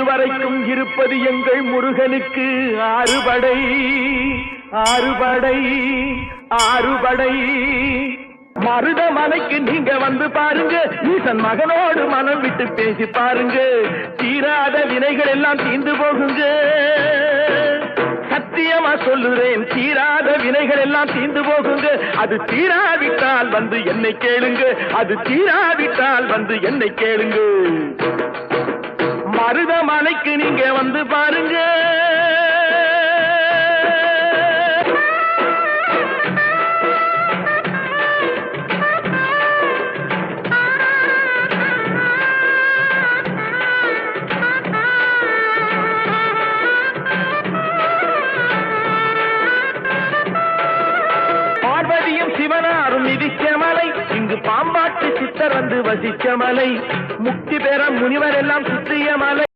இதுவரைக்கும் இருப்பது எங்கள் முருகனுக்கு ஆறுபடை ஆறுபடை ஆறுபடை. மருதமலைக்கு நீங்க வந்து பாருங்க, ஈசன் மகனோடு மனம் விட்டு பேசி பாருங்க, தீராத வினைகள் எல்லாம் தீர்ந்து போகுங்க. சத்தியமா சொல்லுறேன், தீராத வினைகள் எல்லாம் தீர்ந்து போகுங்க. அது தீராவிட்டால் வந்து என்னை கேளுங்க, அது தீராவிட்டால் வந்து என்னை கேளுங்க. மருதமலைக்கு நீங்க வந்து பாருங்க. பார்வதியும் சிவனாரும் மிதிச்ச மலை, இங்கு பாம்பாட்டு சித்தர் வந்து வசிச்ச மலை, முக்தி பெற முனிவர் எல்லாம் சுற்றிய மலை.